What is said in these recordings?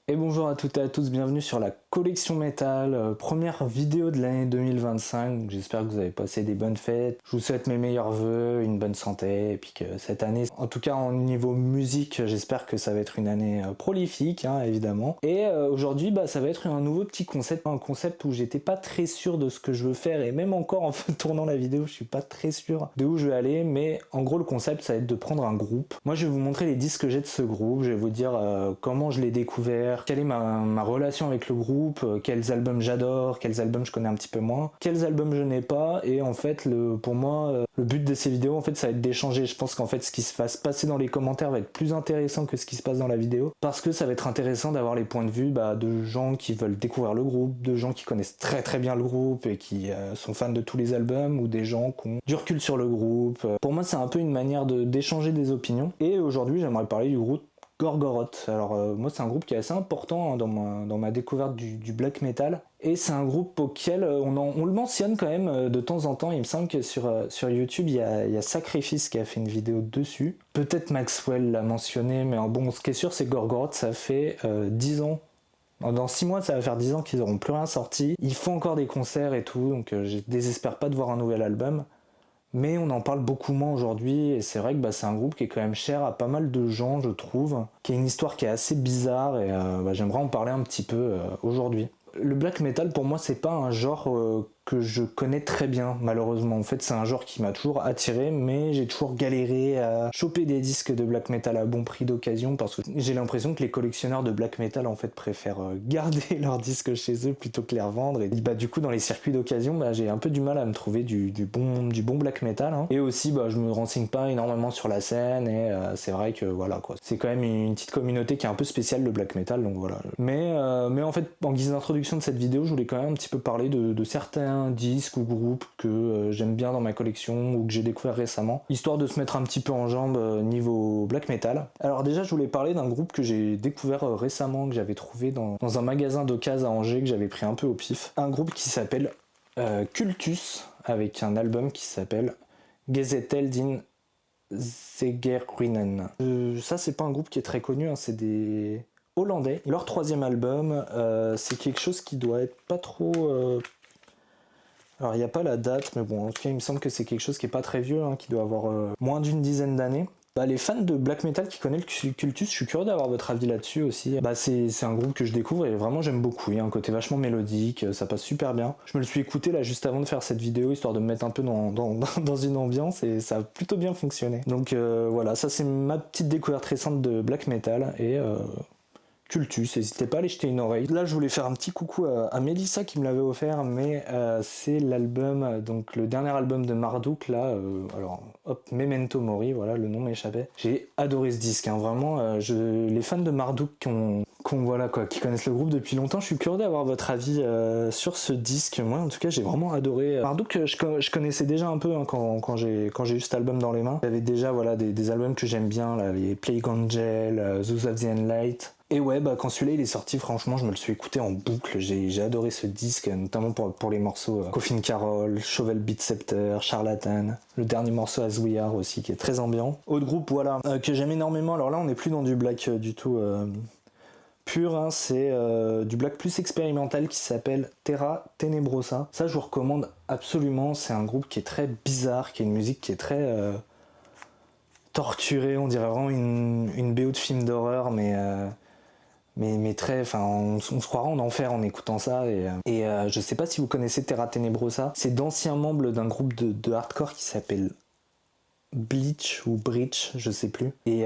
Et bonjour à toutes et à tous, bienvenue sur la collection métal, première vidéo de l'année 2025, j'espère que vous avez passé des bonnes fêtes, je vous souhaite mes meilleurs vœux, une bonne santé, et puis que cette année, en tout cas en niveau musique, j'espère que ça va être une année prolifique, hein, évidemment. Et aujourd'hui, ça va être un nouveau petit concept, un concept où j'étais pas très sûr de ce que je veux faire, et même encore en tournant la vidéo, je suis pas très sûr de où je vais aller, mais en gros le concept ça va être de prendre un groupe. Moi je vais vous montrer les disques que j'ai de ce groupe, je vais vous dire comment je l'ai découvert, quelle est ma relation avec le groupe, quels albums j'adore, quels albums je connais un petit peu moins, quels albums je n'ai pas, et en fait pour moi le but de ces vidéos en fait ça va être d'échanger. Je pense qu'en fait ce qui va se passer dans les commentaires va être plus intéressant que ce qui se passe dans la vidéo, parce que ça va être intéressant d'avoir les points de vue de gens qui veulent découvrir le groupe, de gens qui connaissent très très bien le groupe et qui sont fans de tous les albums, ou des gens qui ont du recul sur le groupe. Pour moi c'est un peu une manière d'échanger des opinions, et aujourd'hui j'aimerais parler du groupe Gorgoroth. Alors moi c'est un groupe qui est assez important, hein, dans ma découverte du black metal, et c'est un groupe auquel on le mentionne quand même de temps en temps. Il me semble que sur YouTube il y a Sacrifice qui a fait une vidéo dessus, peut-être Maxwell l'a mentionné, mais bon, ce qui est sûr c'est que Gorgoroth ça fait 10 ans. Dans 6 mois ça va faire 10 ans qu'ils n'auront plus rien sorti, ils font encore des concerts et tout, donc je désespère pas de voir un nouvel album. Mais on en parle beaucoup moins aujourd'hui, et c'est vrai que c'est un groupe qui est quand même cher à pas mal de gens, je trouve, qui a une histoire qui est assez bizarre, et j'aimerais en parler un petit peu aujourd'hui. Le black metal pour moi c'est pas un genre que je connais très bien, malheureusement. En fait c'est un genre qui m'a toujours attiré, mais j'ai toujours galéré à choper des disques de black metal à bon prix d'occasion, parce que j'ai l'impression que les collectionneurs de black metal en fait préfèrent garder leurs disques chez eux plutôt que les revendre, et du coup dans les circuits d'occasion j'ai un peu du mal à me trouver du bon black metal, hein. Et aussi je me renseigne pas énormément sur la scène, et c'est vrai que voilà quoi, c'est quand même une petite communauté qui est un peu spéciale, le black metal, donc voilà. Mais en fait en guise d'introduction de cette vidéo, je voulais quand même un petit peu parler de certains disques ou groupes que j'aime bien dans ma collection, ou que j'ai découvert récemment, histoire de se mettre un petit peu en jambe niveau black metal. Alors déjà je voulais parler d'un groupe que j'ai découvert récemment, que j'avais trouvé dans un magasin d'occasion à Angers, que j'avais pris un peu au pif. Un groupe qui s'appelle Cultus, avec un album qui s'appelle Gezettel din Zegeruinen. Ça c'est pas un groupe qui est très connu, hein, c'est des Hollandais. Leur troisième album, c'est quelque chose qui doit être pas trop... Alors il n'y a pas la date, mais bon, en tout cas il me semble que c'est quelque chose qui est pas très vieux, hein, qui doit avoir moins d'une dizaine d'années. Les fans de black metal qui connaissent le Cultus, je suis curieux d'avoir votre avis là-dessus aussi. C'est un groupe que je découvre et vraiment j'aime beaucoup. Il y a un côté vachement mélodique, ça passe super bien. Je me le suis écouté là juste avant de faire cette vidéo, histoire de me mettre un peu dans une ambiance, et ça a plutôt bien fonctionné. Donc voilà, ça c'est ma petite découverte récente de black metal, et Cultus, n'hésitez pas à aller jeter une oreille. Là je voulais faire un petit coucou à Mélissa qui me l'avait offert, mais c'est l'album, donc le dernier album de Marduk là, alors hop, Memento Mori, voilà, le nom m'échappait. J'ai adoré ce disque, hein, vraiment, les fans de Marduk qui connaissent le groupe depuis longtemps, je suis curieux d'avoir votre avis sur ce disque. Moi en tout cas j'ai vraiment adoré. Marduk je connaissais déjà un peu, hein, quand j'ai eu cet album dans les mains. J'avais déjà des albums que j'aime bien, là, les Plague Angel, Those of the Enlight. Et ouais, quand celui-là il est sorti, franchement, je me le suis écouté en boucle. J'ai adoré ce disque, notamment pour les morceaux Coffin Carol, Shovel Beat Scepter, Charlatan, le dernier morceau As We Are aussi, qui est très ambiant. Autre groupe, voilà, que j'aime énormément. Alors là, on n'est plus dans du black du tout pur, hein, c'est du black plus expérimental qui s'appelle Terra Tenebrosa. Ça, je vous recommande absolument. C'est un groupe qui est très bizarre, qui a une musique qui est très torturée. On dirait vraiment une BO de film d'horreur, mais très, on se croira en enfer en écoutant ça, et je sais pas si vous connaissez Terra Tenebrosa, c'est d'anciens membres d'un groupe de hardcore qui s'appelle Bleach ou Breach, je sais plus, et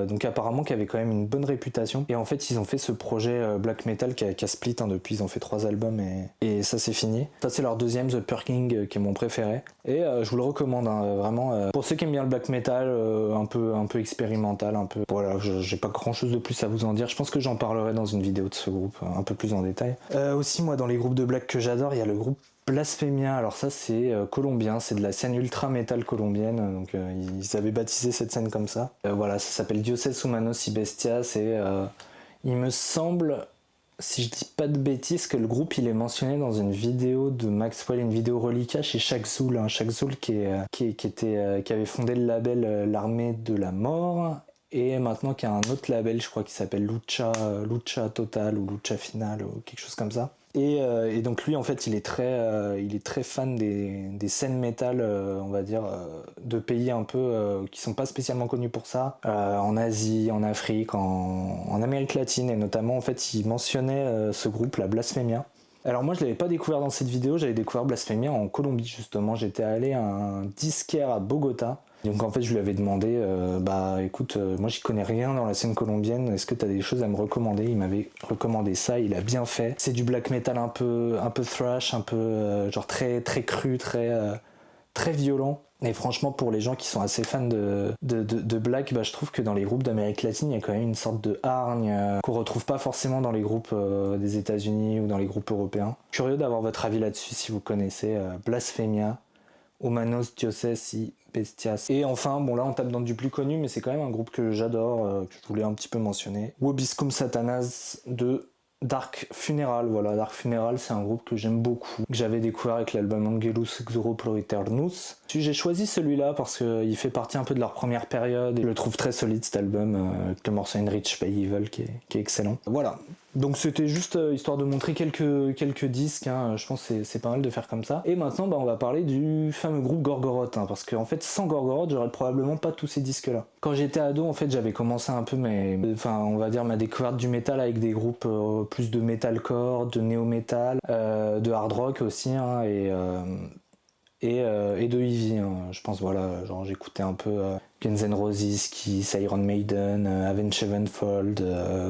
donc apparemment qui avait quand même une bonne réputation, et en fait ils ont fait ce projet black metal qui a split, hein, depuis. Ils ont fait 3 albums et ça c'est fini. Ça c'est leur deuxième, The Purking, qui est mon préféré, et je vous le recommande, hein, vraiment, pour ceux qui aiment bien le black metal un peu expérimental, un peu, voilà, j'ai pas grand chose de plus à vous en dire. Je pense que j'en parlerai dans une vidéo de ce groupe un peu plus en détail. Aussi, moi dans les groupes de black que j'adore, il y a le groupe Blasphemia. Alors ça c'est colombien, c'est de la scène ultra metal colombienne, donc ils avaient baptisé cette scène comme ça. Voilà, ça s'appelle Dioses Humanos y Bestias, et il me semble, si je dis pas de bêtises, que le groupe il est mentionné dans une vidéo de Maxwell, une vidéo reliquat chez Shaq Zul qui avait fondé le label L'Armée de la Mort, et maintenant qui a un autre label, je crois, qui s'appelle Lucha Total ou Lucha Final ou quelque chose comme ça. Et donc lui en fait il est très fan des scènes métal, on va dire, de pays un peu qui sont pas spécialement connus pour ça, en Asie, en Afrique, en Amérique latine, et notamment en fait il mentionnait ce groupe, la Blasphemia. Alors moi je l'avais pas découvert dans cette vidéo, j'avais découvert Blasphemia en Colombie justement, j'étais allé à un disquaire à Bogota. Donc en fait je lui avais demandé, bah écoute, moi j'y connais rien dans la scène colombienne, est-ce que t'as des choses à me recommander? Il m'avait recommandé ça, il a bien fait. C'est du black metal un peu thrash, un peu genre très cru, très violent. Et franchement pour les gens qui sont assez fans de black, bah, je trouve que dans les groupes d'Amérique latine il y a quand même une sorte de hargne qu'on retrouve pas forcément dans les groupes des États-Unis ou dans les groupes européens. Curieux d'avoir votre avis là-dessus si vous connaissez Blasphemia, Humanos Dioses y Bestias. Et enfin, bon là on tape dans du plus connu, mais c'est quand même un groupe que j'adore, que je voulais un petit peu mentionner. Vobiscum Satanas de Dark Funeral. Voilà, Dark Funeral c'est un groupe que j'aime beaucoup, que j'avais découvert avec l'album Angelus Exoroploeternus. J'ai choisi celui-là parce qu'il fait partie un peu de leur première période, et je le trouve très solide cet album, avec le morceau Enriched by Evil qui est excellent. Voilà. Donc c'était juste histoire de montrer quelques disques, hein. Je pense que c'est pas mal de faire comme ça. Et maintenant bah, on va parler du fameux groupe Gorgoroth, hein, parce qu'en fait sans Gorgoroth j'aurais probablement pas tous ces disques là. Quand j'étais ado en fait j'avais commencé un peu on va dire ma découverte du métal avec des groupes plus de metalcore, de néo-metal, de hard rock aussi, hein, et de heavy, hein. Je pense voilà, genre j'écoutais un peu Guns N' Roses, Kiss, Iron Maiden, Avenged Sevenfold,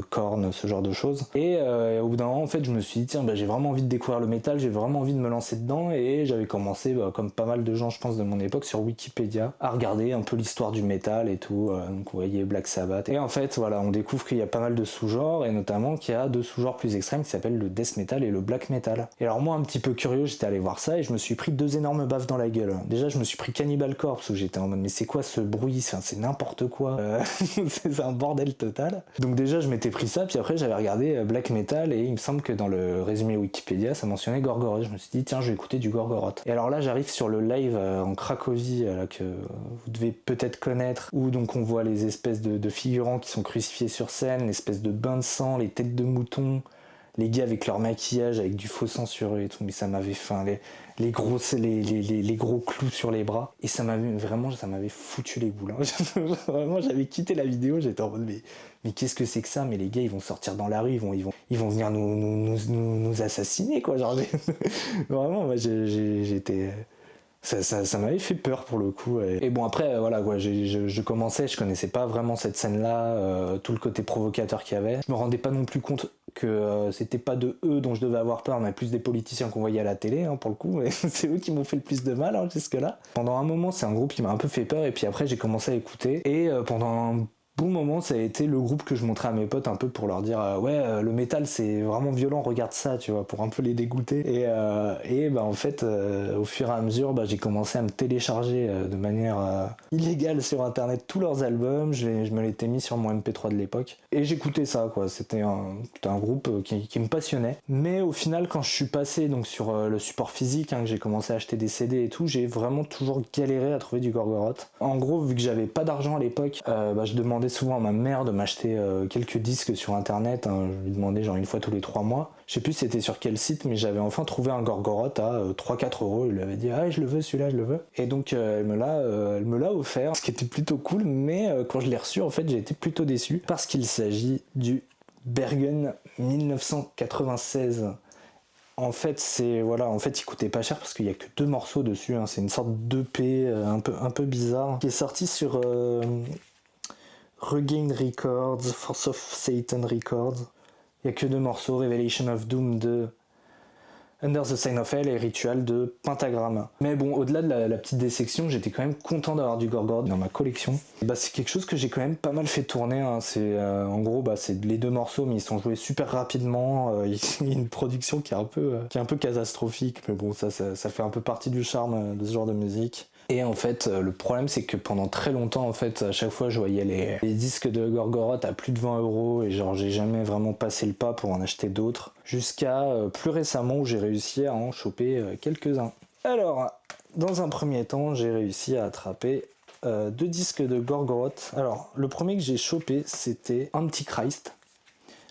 Korn, ce genre de choses. Et au bout d'un moment, en fait, je me suis dit, tiens, bah, j'ai vraiment envie de découvrir le métal, j'ai vraiment envie de me lancer dedans, et j'avais commencé, bah, comme pas mal de gens, je pense, de mon époque, sur Wikipédia, à regarder un peu l'histoire du métal et tout. Donc, vous voyez Black Sabbath. Et en fait, voilà, on découvre qu'il y a pas mal de sous-genres, et notamment qu'il y a deux sous-genres plus extrêmes qui s'appellent le death metal et le black metal. Et alors, moi, un petit peu curieux, j'étais allé voir ça, et je me suis pris deux énormes baffes dans la gueule. Déjà, je me suis pris Cannibal Corpse, où j'étais en mode, mais c'est quoi ce bruit? Enfin, c'est n'importe quoi, c'est un bordel total. Donc déjà je m'étais pris ça, puis après j'avais regardé black metal, et il me semble que dans le résumé Wikipédia ça mentionnait Gorgoroth. Je me suis dit tiens je vais écouter du Gorgoroth. Et alors là j'arrive sur le live en Cracovie là, que vous devez peut-être connaître, où donc on voit les espèces de figurants qui sont crucifiés sur scène, l'espèce de bain de sang, les têtes de mouton, les gars avec leur maquillage, avec du faux sang sur eux et tout, mais ça m'avait faim, les gros clous sur les bras, et ça m'avait foutu les boules, hein. Vraiment j'avais quitté la vidéo, j'étais en mode mais qu'est-ce que c'est que ça? Mais les gars ils vont sortir dans la rue, ils vont venir nous assassiner quoi, genre vraiment moi j'étais... Ça m'avait fait peur pour le coup. Et bon après voilà quoi, je commençais, je connaissais pas vraiment cette scène là, tout le côté provocateur qu'il y avait. Je me rendais pas non plus compte que c'était pas de eux dont je devais avoir peur, mais plus des politiciens qu'on voyait à la télé, hein, pour le coup. Et c'est eux qui m'ont fait le plus de mal, hein, jusque là. Pendant un moment c'est un groupe qui m'a un peu fait peur, et puis après j'ai commencé à écouter, et pendant un bon moment ça a été le groupe que je montrais à mes potes un peu pour leur dire le métal c'est vraiment violent, regarde ça, tu vois, pour un peu les dégoûter. Et bah en fait au fur et à mesure bah, j'ai commencé à me télécharger de manière illégale sur internet tous leurs albums, je me l'étais mis sur mon MP3 de l'époque, et j'écoutais ça quoi. C'était un groupe qui me passionnait. Mais au final quand je suis passé donc sur le support physique, hein, que j'ai commencé à acheter des CD et tout, j'ai vraiment toujours galéré à trouver du Gorgoroth. En gros vu que j'avais pas d'argent à l'époque, bah, je demandais souvent à ma mère de m'acheter quelques disques sur internet, hein. Je lui demandais genre une fois tous les 3 mois. Je sais plus c'était sur quel site, mais j'avais enfin trouvé un Gorgoroth à 3-4 euros. Je lui avais dit ah je le veux celui-là, je le veux. Et donc elle me l'a offert, ce qui était plutôt cool, mais quand je l'ai reçu en fait j'ai été plutôt déçu parce qu'il s'agit du Bergen 1996. En fait, il coûtait pas cher parce qu'il y a que 2 morceaux dessus, hein. C'est une sorte d'EP un peu bizarre qui est sorti sur Regain Records, Force of Satan Records. Il n'y a que 2 morceaux, Revelation of Doom de Under the Sign of Hell et Ritual de Pentagram. Mais bon, au-delà de la petite dissection, j'étais quand même content d'avoir du Gorgoroth dans ma collection. Et bah, c'est quelque chose que j'ai quand même pas mal fait tourner, hein. C'est, en gros, bah, c'est les 2 morceaux, mais ils sont joués super rapidement. Il y a une production qui est un peu catastrophique, mais bon, ça fait un peu partie du charme de ce genre de musique. Et en fait, le problème c'est que pendant très longtemps, en fait, à chaque fois je voyais les disques de Gorgoroth à plus de 20 euros, et genre j'ai jamais vraiment passé le pas pour en acheter d'autres, jusqu'à plus récemment où j'ai réussi à en choper quelques-uns. Alors, dans un premier temps, j'ai réussi à attraper 2 disques de Gorgoroth. Alors, le premier que j'ai chopé, c'était Antichrist.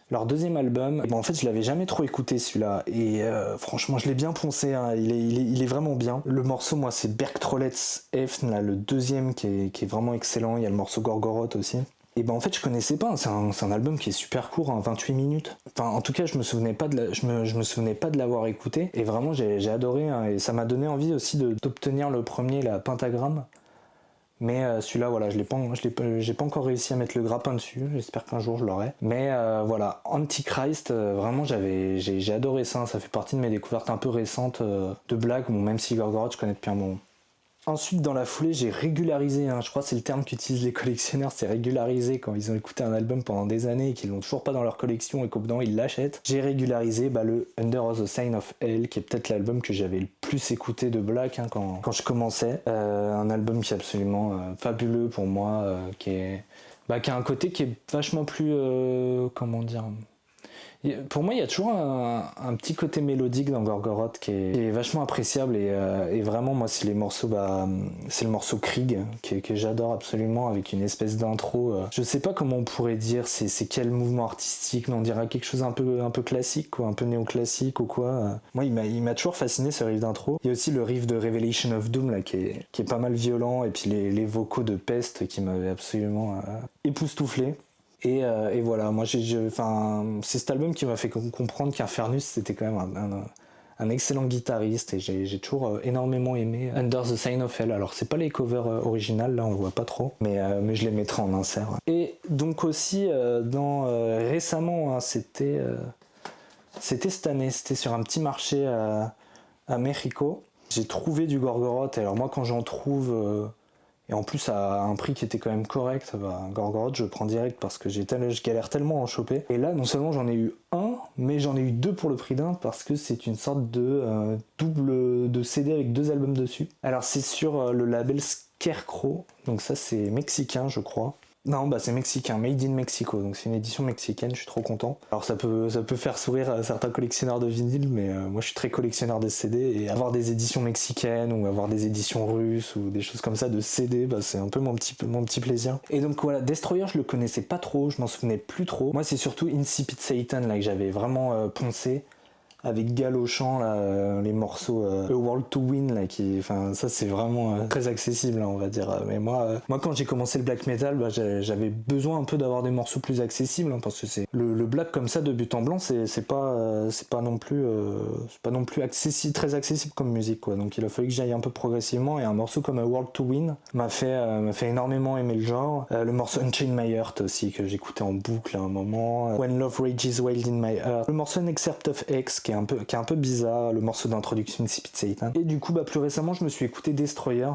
Leur deuxième album, en fait je l'avais jamais trop écouté celui-là et franchement je l'ai bien poncé, hein. Il est vraiment bien. Le morceau moi c'est Bergtrollets Efn, là, le deuxième qui est vraiment excellent, il y a le morceau Gorgoroth aussi. Et en fait je connaissais pas, c'est un album qui est super court, hein, 28 minutes. Enfin en tout cas je me souvenais pas de l'avoir écouté et vraiment j'ai adoré, hein, et ça m'a donné envie aussi d'obtenir le premier, la Pentagram. Mais celui-là, voilà, j'ai pas encore réussi à mettre le grappin dessus. J'espère qu'un jour je l'aurai. Mais voilà, Antichrist, vraiment, j'ai adoré ça. Ça fait partie de mes découvertes un peu récentes de blagues. Bon, même si Gorgoroth, je connais depuis un moment. Ensuite, dans la foulée, j'ai régularisé, hein, je crois que c'est le terme qu'utilisent les collectionneurs, c'est régulariser quand ils ont écouté un album pendant des années et qu'ils l'ont toujours pas dans leur collection et qu'au bout d'un moment ils l'achètent. J'ai régularisé le Under the Sign of Hell, qui est peut-être l'album que j'avais le plus écouté de Black, hein, quand je commençais. Un album qui est absolument fabuleux pour moi, qui a un côté qui est vachement plus... comment dire... Pour moi, il y a toujours un petit côté mélodique dans Gorgoroth qui est vachement appréciable et vraiment, moi, c'est les morceaux, c'est le morceau Krieg que j'adore absolument avec une espèce d'intro. Je sais pas comment on pourrait dire, c'est quel mouvement artistique, mais on dirait quelque chose un peu classique, quoi, un peu néoclassique ou quoi. Moi, il m'a toujours fasciné ce riff d'intro. Il y a aussi le riff de Revelation of Doom là qui est pas mal violent et puis les vocaux de Pest qui m'avaient absolument époustouflé. Et voilà, moi c'est cet album qui m'a fait comprendre qu'Infernus c'était quand même un excellent guitariste et j'ai toujours énormément aimé Under the Sign of Hell. Alors c'est pas les covers originales, là on voit pas trop, mais je les mettrai en insert. Et donc aussi récemment, hein, c'était cette année, c'était sur un petit marché à Mexico. J'ai trouvé du Gorgoroth, alors moi quand j'en trouve... et en plus à un prix qui était quand même correct, Gorgoroth je prends direct parce que je galère tellement à en choper. Et là non seulement j'en ai eu un, mais j'en ai eu deux pour le prix d'un parce que c'est une sorte de double de CD avec 2 albums dessus. Alors c'est sur le label Scarecrow, donc ça c'est mexicain je crois. Non, c'est mexicain, Made in Mexico, donc c'est une édition mexicaine, je suis trop content. Alors ça peut faire sourire à certains collectionneurs de vinyle, mais moi je suis très collectionneur de CD, et avoir des éditions mexicaines, ou avoir des éditions russes, ou des choses comme ça de CD, c'est un peu mon petit plaisir. Et donc voilà, Destroyer je le connaissais pas trop, je m'en souvenais plus trop. Moi c'est surtout Incipit Satan là que j'avais vraiment poncé, avec Gal au chant, là, les morceaux A World to Win, là, ça c'est vraiment très accessible, là, on va dire. Mais moi quand j'ai commencé le black metal, j'avais besoin un peu d'avoir des morceaux plus accessibles, hein, parce que c'est le black comme ça de but en blanc, c'est pas non plus très accessible comme musique, quoi. Donc il a fallu que j'aille un peu progressivement, et un morceau comme A World to Win m'a fait énormément aimer le genre. Le morceau Unchain My Heart aussi, que j'écoutais en boucle à un moment. When Love Rages Wild in My Heart. Le morceau An Excerpt of X, qui est un peu bizarre, le morceau d'introduction de Incipit Satan. Et du coup, plus récemment, je me suis écouté Destroyer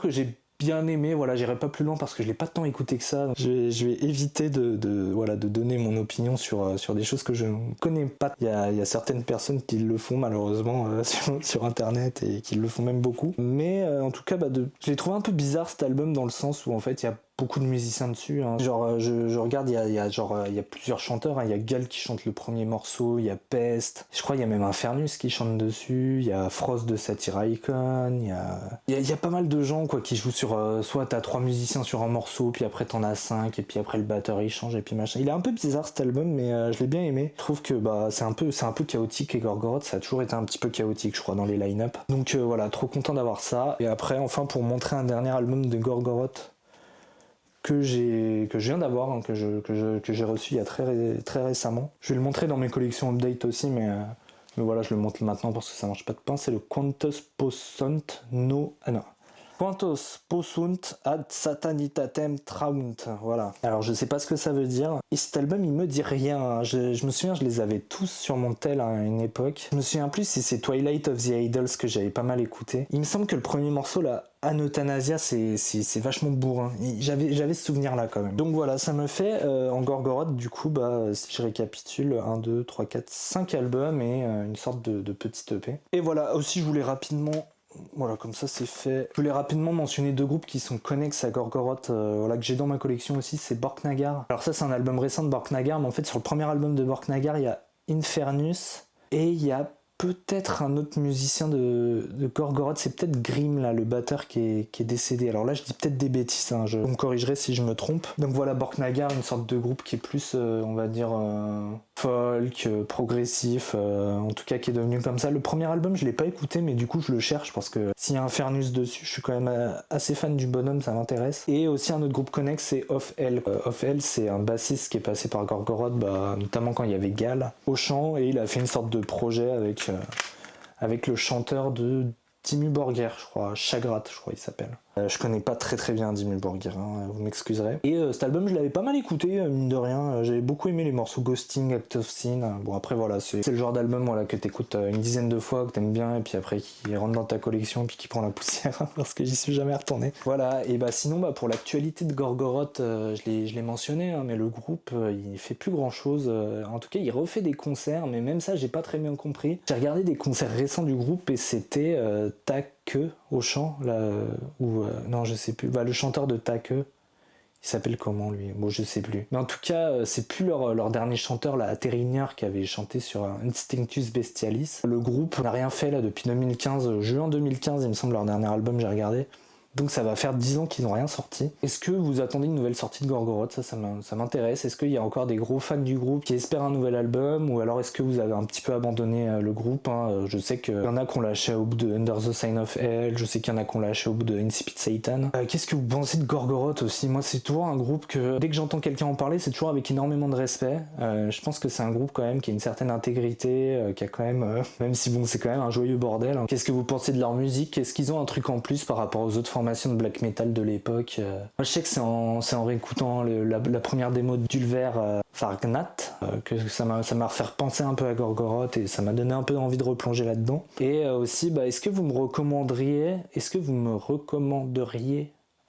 que j'ai bien aimé. Voilà, j'irai pas plus loin parce que je l'ai pas tant écouté que ça. Je vais éviter de donner mon opinion sur des choses que je ne connais pas. Il y a certaines personnes qui le font malheureusement sur internet, et qui le font même beaucoup. Mais en tout cas, je l'ai trouvé un peu bizarre cet album, dans le sens où en fait il y a beaucoup de musiciens dessus, hein. Genre je regarde, il y a plusieurs chanteurs, hein. Il y a Gal qui chante le premier morceau, il y a Pest, je crois il y a même Infernus qui chante dessus, il y a Frost de Satyricon, il y a pas mal de gens, quoi, qui jouent sur soit t'as 3 musiciens sur un morceau, puis après t'en as 5, et puis après le batteur il change, et puis machin. Il est un peu bizarre cet album, mais je l'ai bien aimé. Je trouve que c'est un peu chaotique, et Gorgoroth ça a toujours été un petit peu chaotique, je crois, dans les line-up. Donc voilà, trop content d'avoir ça. Et après, enfin, pour montrer un dernier album de Gorgoroth que je viens d'avoir, hein, que j'ai reçu il y a très récemment. Je vais le montrer dans mes collections update aussi, mais voilà, je le montre maintenant parce que ça marche pas de pain. C'est le Quantos Possunt Quantos Possunt ad Satanitatem Traunt. Voilà. Alors je sais pas ce que ça veut dire. Et cet album il me dit rien, hein. Je me souviens, je les avais tous sur mon tel, hein, à une époque. Je me souviens plus si c'est Twilight of the Idols que j'avais pas mal écouté. Il me semble que le premier morceau là, Aneutanasia, c'est vachement bourrin. J'avais ce souvenir là quand même. Donc voilà, ça me fait en Gorgoroth du coup, si je récapitule, 1, 2, 3, 4, 5 albums et une sorte de petite EP. Et voilà, aussi je voulais rapidement... Voilà, comme ça c'est fait. Je voulais rapidement mentionner 2 groupes qui sont connexes à Gorgoroth, que j'ai dans ma collection aussi, c'est Borknagar. Alors ça c'est un album récent de Borknagar, mais en fait sur le premier album de Borknagar, il y a Infernus et il y a peut-être un autre musicien de Gorgoroth, c'est peut-être Grim, là, le batteur qui est décédé. Alors là, je dis peut-être des bêtises, hein, vous me corrigerez si je me trompe. Donc voilà, Borknagar, une sorte de groupe qui est plus, on va dire, folk, progressif, en tout cas qui est devenu comme ça. Le premier album, je l'ai pas écouté, mais du coup, je le cherche parce que s'il y a Infernus dessus, je suis quand même assez fan du bonhomme, ça m'intéresse. Et aussi un autre groupe connexe, c'est Off Hell. Off Hell, c'est un bassiste qui est passé par Gorgoroth, notamment quand il y avait Gal au chant, et il a fait une sorte de projet avec le chanteur de Dimmu Borgir, je crois, Chagrat, je crois il s'appelle. Je connais pas très bien Dimmu Borgir, hein, vous m'excuserez. Et cet album, je l'avais pas mal écouté, mine de rien. J'avais beaucoup aimé les morceaux Ghosting, Act of Sin. Bon, après, voilà, c'est le genre d'album voilà, que t'écoutes une dizaine de fois, que t'aimes bien, et puis après, qui rentre dans ta collection, puis qui prend la poussière, parce que j'y suis jamais retourné. Voilà, et sinon, pour l'actualité de Gorgoroth, je l'ai mentionné, hein, mais le groupe, il fait plus grand chose. En tout cas, il refait des concerts, mais même ça, j'ai pas très bien compris. J'ai regardé des concerts récents du groupe, et c'était Take au chant, là, non, je sais plus. Le chanteur de Take, il s'appelle comment lui? Bon, je sais plus. Mais en tout cas, c'est plus leur dernier chanteur, là, Terrignard, qui avait chanté sur Instinctus Bestialis. Le groupe n'a rien fait là depuis 2015, juin 2015, il me semble, leur dernier album, j'ai regardé. Donc ça va faire 10 ans qu'ils n'ont rien sorti. Est-ce que vous attendez une nouvelle sortie de Gorgoroth? Ça m'intéresse. Est-ce qu'il y a encore des gros fans du groupe qui espèrent un nouvel album? Ou alors est-ce que vous avez un petit peu abandonné le groupe, hein? Je sais qu'il y en a qui ont lâché au bout de Under the Sign of Hell, je sais qu'il y en a qui ont lâché au bout de Incipit Satan. Qu'est-ce que vous pensez de Gorgoroth aussi? Moi c'est toujours un groupe que, dès que j'entends quelqu'un en parler, c'est toujours avec énormément de respect. Je pense que c'est un groupe quand même qui a une certaine intégrité, qui a quand même si bon c'est quand même un joyeux bordel, hein. Qu'est-ce que vous pensez de leur musique? Est-ce qu'ils ont un truc en plus par rapport aux autres formations de black metal de l'époque? Moi je sais que c'est en réécoutant la première démo d'Ulver Vargnat que ça m'a refait penser un peu à Gorgoroth, et ça m'a donné un peu envie de replonger là-dedans. Et aussi, est-ce que vous me recommanderiez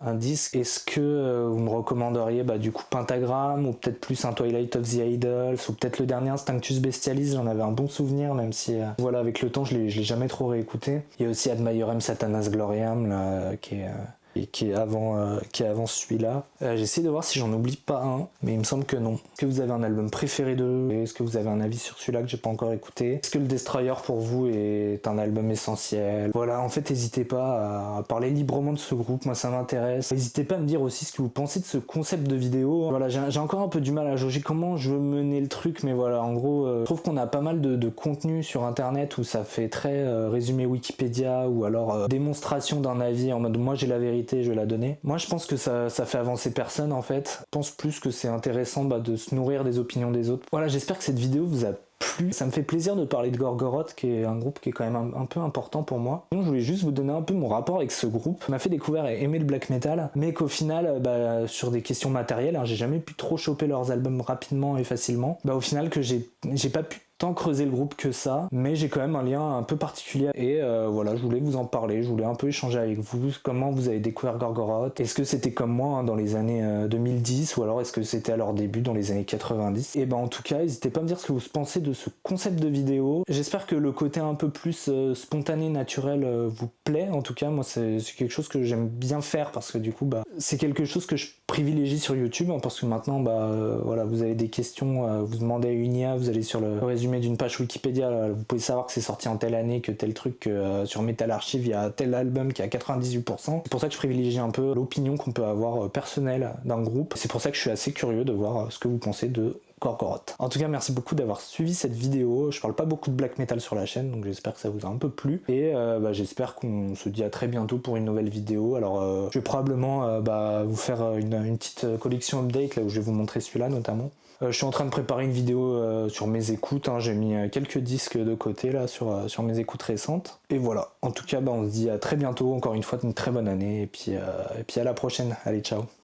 un disque? Est-ce que vous me recommanderiez du coup Pentagram, ou peut-être plus un Twilight of the Idols, ou peut-être le dernier Instinctus Bestialis? J'en avais un bon souvenir, même si avec le temps je l'ai jamais trop réécouté. Il y a aussi Admirem Satanas Gloriam là, qui est avant celui-là. J'essaie de voir si j'en oublie pas un, mais il me semble que non. Est-ce que vous avez un album préféré d'eux? Est-ce que vous avez un avis sur celui-là que j'ai pas encore écouté? Est-ce que le Destroyer pour vous est un album essentiel? Voilà, en fait, n'hésitez pas à parler librement de ce groupe, moi ça m'intéresse. N'hésitez pas à me dire aussi ce que vous pensez de ce concept de vidéo. Voilà, j'ai encore un peu du mal à jauger comment je veux mener le truc, mais voilà, en gros, je trouve qu'on a pas mal de contenu sur internet où ça fait très résumé Wikipédia, ou alors démonstration d'un avis en mode moi j'ai la vérité, je vais la donner. Moi je pense que ça fait avancer personne en fait. Je pense plus que c'est intéressant de se nourrir des opinions des autres. Voilà, j'espère que cette vidéo vous a plu. Ça me fait plaisir de parler de Gorgoroth, qui est un groupe qui est quand même un peu important pour moi. Donc je voulais juste vous donner un peu mon rapport avec ce groupe. Ça m'a fait découvrir et aimer le black metal, mais qu'au final, sur des questions matérielles, j'ai jamais pu trop choper leurs albums rapidement et facilement. Au final que j'ai pas pu tant creuser le groupe que ça, mais j'ai quand même un lien un peu particulier, et voilà, je voulais vous en parler, je voulais un peu échanger avec vous, comment vous avez découvert Gorgoroth. Est-ce que c'était comme moi dans les années 2010, ou alors est-ce que c'était à leur début dans les années 90? Et en tout cas, n'hésitez pas à me dire ce que vous pensez de ce concept de vidéo. J'espère que le côté un peu plus spontané, naturel vous plaît. En tout cas, moi c'est quelque chose que j'aime bien faire, parce que du coup c'est quelque chose que je privilégie sur YouTube, hein, parce que maintenant voilà, vous avez des questions, vous demandez à une IA, vous allez sur le résumé d'une page Wikipédia, là, vous pouvez savoir que c'est sorti en telle année, que tel truc, sur Metal Archive il y a tel album qui a 98%. C'est pour ça que je privilégie un peu l'opinion qu'on peut avoir personnelle d'un groupe. C'est pour ça que je suis assez curieux de voir ce que vous pensez de Gorgoroth. En tout cas, merci beaucoup d'avoir suivi cette vidéo. Je parle pas beaucoup de black metal sur la chaîne, donc j'espère que ça vous a un peu plu. Et j'espère qu'on se dit à très bientôt pour une nouvelle vidéo. Alors, je vais probablement vous faire une petite collection update, là où je vais vous montrer celui-là notamment. Je suis en train de préparer une vidéo sur mes écoutes, hein. J'ai mis quelques disques de côté là sur mes écoutes récentes. Et voilà, en tout cas on se dit à très bientôt, encore une fois une très bonne année, et puis à la prochaine. Allez, ciao.